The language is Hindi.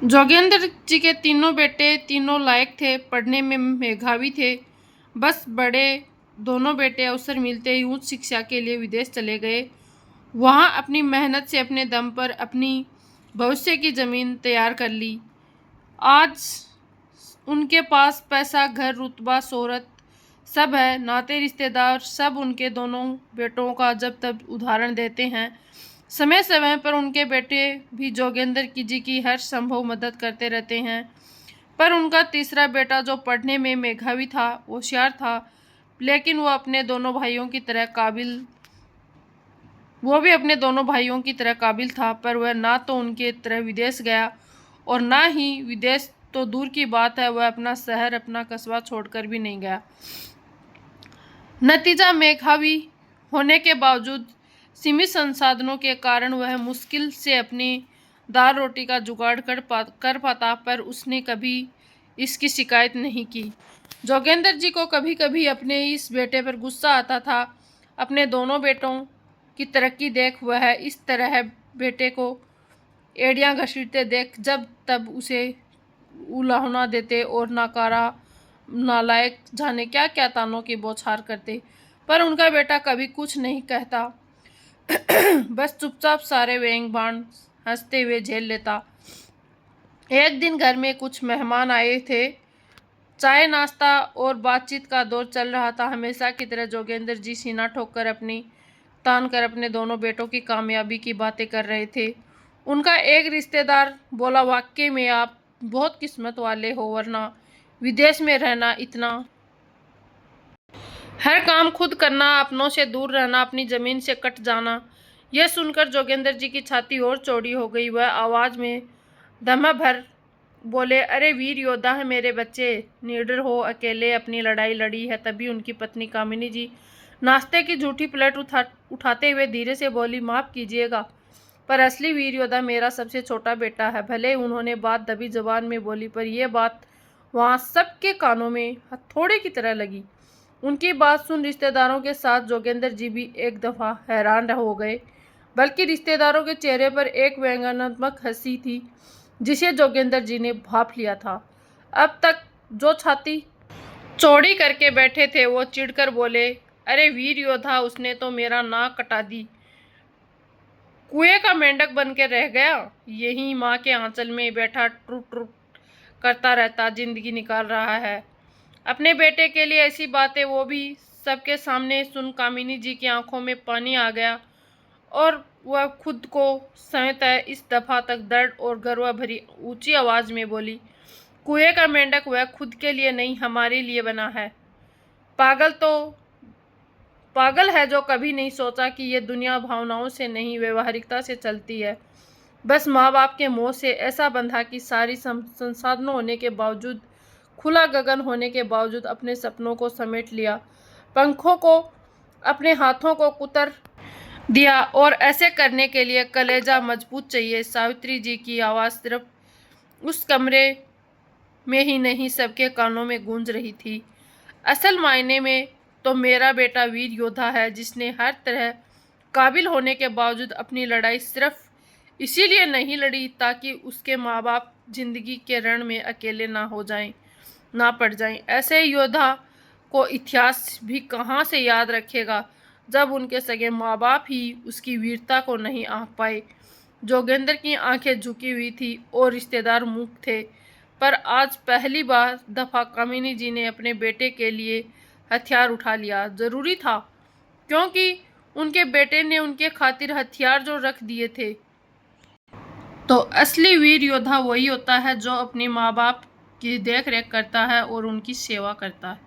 जोगेंद्र जी के तीनों बेटे तीनों लायक थे, पढ़ने में मेधावी थे। बस बड़े दोनों बेटे अवसर मिलते ही उच्च शिक्षा के लिए विदेश चले गए। वहाँ अपनी मेहनत से अपने दम पर अपनी भविष्य की ज़मीन तैयार कर ली। आज उनके पास पैसा, घर, रुतबा, शोहरत सब है। नाते रिश्तेदार सब उनके दोनों बेटों का जब तब उदाहरण देते हैं। समय समय पर उनके बेटे भी जोगेंद्र जी की हर संभव मदद करते रहते हैं। पर उनका तीसरा बेटा जो पढ़ने में मेधावी था, होशियार था, लेकिन वो भी अपने दोनों भाइयों की तरह काबिल था। पर वह ना तो उनके तरह विदेश गया और ना ही विदेश तो दूर की बात है, वह अपना शहर, अपना कस्बा छोड़कर भी नहीं गया। नतीजा, मेधावी होने के बावजूद सीमित संसाधनों के कारण वह मुश्किल से अपनी दाल रोटी का जुगाड़ कर पाता। पर उसने कभी इसकी शिकायत नहीं की। जोगेंद्र जी को कभी कभी अपने इस बेटे पर गुस्सा आता था। अपने दोनों बेटों की तरक्की देख वह इस तरह बेटे को एड़ियां घसीटते देख जब तब उसे उलाहना देते और नाकारा, नालायक, जाने क्या क्या तानों की बौछार करते। पर उनका बेटा कभी कुछ नहीं कहता, बस चुपचाप सारे व्यंग बाण हंसते हुए झेल लेता। एक दिन घर में कुछ मेहमान आए थे। चाय, नाश्ता और बातचीत का दौर चल रहा था। हमेशा की तरह जोगेंद्र जी सीना ठोक कर अपने दोनों बेटों की कामयाबी की बातें कर रहे थे। उनका एक रिश्तेदार बोला, वाकई में आप बहुत किस्मत वाले हो, वरना विदेश में रहना, इतना हर काम खुद करना, अपनों से दूर रहना, अपनी जमीन से कट जाना। यह सुनकर जोगेंद्र जी की छाती और चौड़ी हो गई। वह आवाज में दम भर बोले, अरे वीर योद्धा है मेरे बच्चे, निडर हो, अकेले अपनी लड़ाई लड़ी है। तभी उनकी पत्नी कामिनी जी नाश्ते की झूठी प्लेट उठाते हुए धीरे से बोली, माफ कीजिएगा, पर असली वीर योद्धा मेरा सबसे छोटा बेटा है। भले उन्होंने बात दबी जबान में बोली, पर यह बात वहाँ सबके कानों में हथौड़े की तरह लगी। उनकी बात सुन रिश्तेदारों के साथ जोगेंद्र जी भी एक दफा हैरान हो गए। बल्कि रिश्तेदारों के चेहरे पर एक व्यंग्यात्मक हंसी थी, जिसे जोगेंद्र जी ने भांप लिया था। अब तक जो छाती चौड़ी करके बैठे थे, वो चिढ़कर बोले, अरे वीर योद्धा, उसने तो मेरा नाक कटा दी, कुएं का मेंढक बन के रह गया, यही माँ के आंचल में बैठा ट्रुट ट्रुट करता रहता जिंदगी निकाल रहा है। अपने बेटे के लिए ऐसी बातें वो भी सबके सामने सुन कामिनी जी की आंखों में पानी आ गया और वह खुद को समेटे इस दफा तक दर्द और गर्व भरी ऊंची आवाज में बोली, कुएं का मेंढक वह खुद के लिए नहीं, हमारे लिए बना है। पागल है जो कभी नहीं सोचा कि ये दुनिया भावनाओं से नहीं, व्यवहारिकता से चलती है। बस माँ बाप के मोह से ऐसा बंधा कि सारी संसाधनों होने के बावजूद, खुला गगन होने के बावजूद अपने सपनों को समेट लिया, पंखों को अपने हाथों को कुतर दिया। और ऐसे करने के लिए कलेजा मजबूत चाहिए। सावित्री जी की आवाज़ सिर्फ उस कमरे में ही नहीं, सबके कानों में गूंज रही थी। असल मायने में तो मेरा बेटा वीर योद्धा है, जिसने हर तरह काबिल होने के बावजूद अपनी लड़ाई सिर्फ इसीलिए नहीं लड़ी ताकि उसके माँ बाप जिंदगी के रण में अकेले ना पड़ जाएं। ऐसे योद्धा को इतिहास भी कहाँ से याद रखेगा, जब उनके सगे माँ बाप ही उसकी वीरता को नहीं आंक पाए। जोगेंद्र की आंखें झुकी हुई थी और रिश्तेदार मूक थे। पर आज पहली बार दफा कामिनी जी ने अपने बेटे के लिए हथियार उठा लिया। जरूरी था, क्योंकि उनके बेटे ने उनके खातिर हथियार जो रख दिए थे। तो असली वीर योद्धा वही होता है जो अपने माँ बाप की देख रेख करता है और उनकी सेवा करता है।